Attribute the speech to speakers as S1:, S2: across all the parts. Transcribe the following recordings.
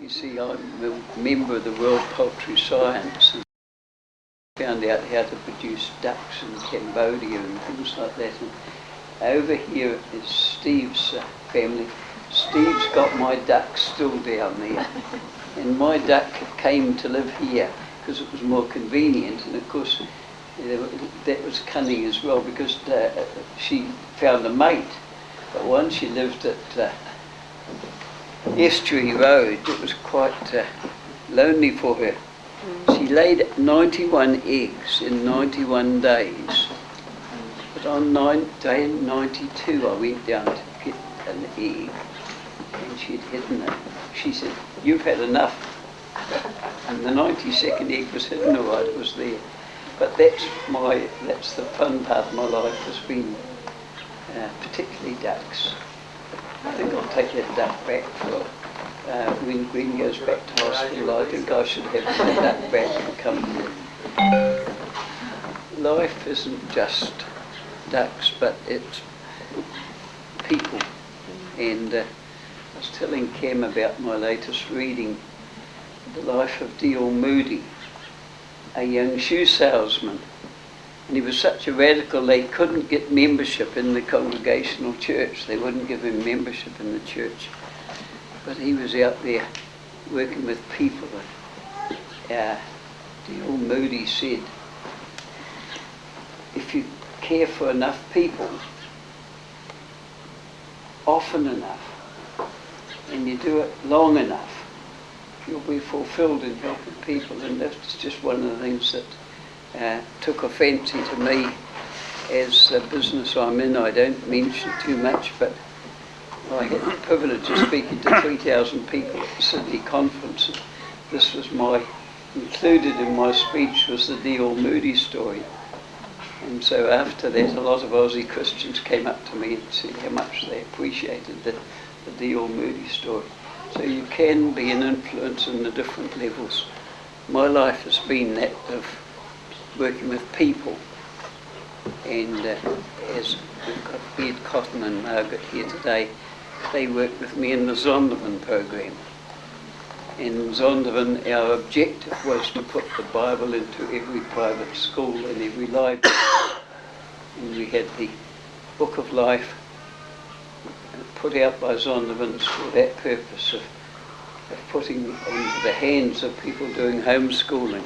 S1: You see, I'm a member of the World Poultry Science and found out how to produce ducks in Cambodia and things like that. And over here is Steve's family. Steve's got my duck still down there. And my duck came to live here because it was more convenient. And of course, that was cunning as well because she found a mate. But once she lived at Estuary Road, it was quite lonely for her. She laid 91 eggs in 91 days. But on day 92, I went down to get an egg, and she'd hidden it. She said, "You've had enough." And the 92nd egg was hidden all right, it was there. But that's the fun part of my life, has been particularly ducks. I think I'll take that duck back for when Gwen goes back to hospital. I think I should have that duck back and come. Life isn't just ducks, but it's people. And I was telling Cam about my latest reading, The Life of D.L. Moody, a young shoe salesman. And he was such a radical, they couldn't get membership in the Congregational Church. They wouldn't give him membership in the church. But he was out there working with people. D.L. Moody said, if you care for enough people, often enough, and you do it long enough, you'll be fulfilled in helping people. And that's just one of the things that took a fancy to me as the business I'm in. I don't mention too much, but I had the privilege of speaking to 3,000 people at the Sydney conference. This was included in my speech was the D.L. Moody story. And so after that, a lot of Aussie Christians came up to me and said how much they appreciated the D.L. Moody story. So you can be an influence in the different levels. My life has been that of working with people, and as we've got Ed Cotton and Margaret here today, they work with me in the Zondervan program. In Zondervan, our objective was to put the Bible into every private school and every library. And we had the Book of Life put out by Zondervans for that purpose of putting into the hands of people doing homeschooling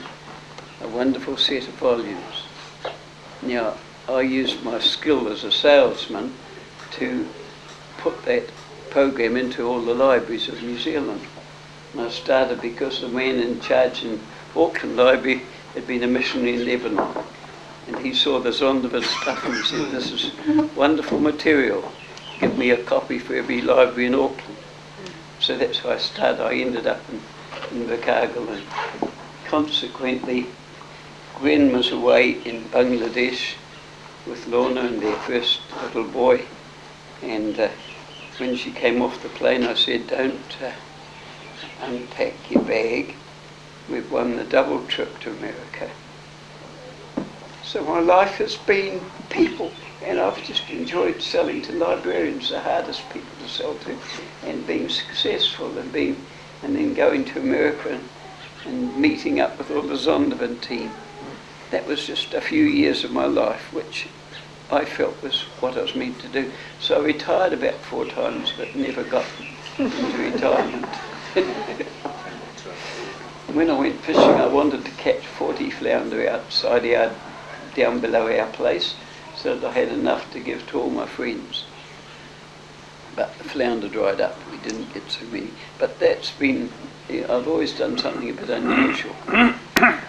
S1: a wonderful set of volumes. Now, I used my skill as a salesman to put that program into all the libraries of New Zealand. And I started because the man in charge in Auckland Library had been a missionary in Lebanon. And he saw the Zondervan stuff and he said, "This is wonderful material. Give me a copy for every library in Auckland." So that's how I started. I ended up in Invercargill, and consequently Gwen was away in Bangladesh with Lorna and their first little boy, and when she came off the plane I said, "Don't unpack your bag. We've won the double trip to America." So my life has been people, and I've just enjoyed selling to librarians, the hardest people to sell to, and being successful and then going to America and meeting up with all the Zondervan team. That was just a few years of my life, which I felt was what I was meant to do. So I retired about 4 times, but never got into retirement. When I went fishing, I wanted to catch 40 flounder outside down below our place, so that I had enough to give to all my friends. But the flounder dried up, we didn't get so many. But that's been, I've always done something a bit unusual.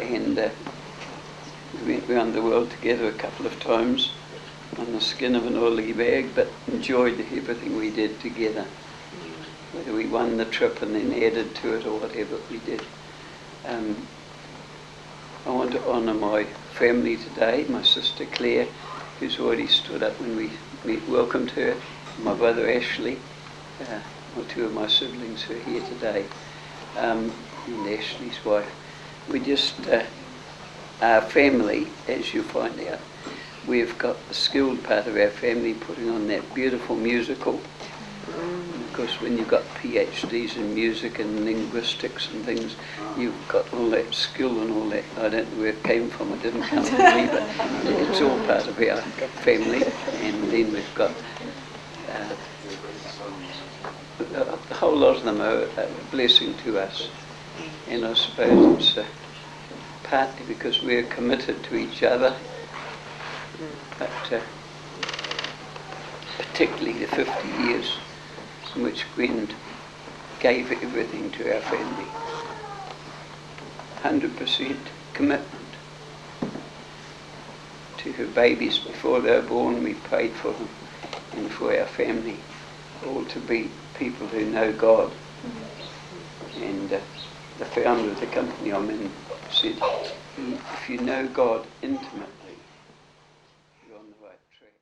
S1: And we went around the world together a couple of times on the skin of an oily bag, but enjoyed everything we did together. Whether we won the trip and then added to it or whatever we did. I want to honour my family today, my sister Claire, who's already stood up when we welcomed her, my brother Ashley, or 2 of my siblings who are here today, and Ashley's wife. We just, our family, as you find out, we've got the skilled part of our family putting on that beautiful musical. Of because when you've got PhDs in music and linguistics and things, you've got all that skill and all that. I don't know where it came from, it didn't come from me, but it's all part of our family. And then we've got a whole lot of them are a blessing to us. And I suppose it's partly because we're committed to each other, but particularly the 50 years in which Gwen gave everything to our family. 100% commitment to her babies before they were born. We prayed for them and for our family, all to be people who know God. And the founder of the company I'm in said, if you know God intimately, you're on the right track.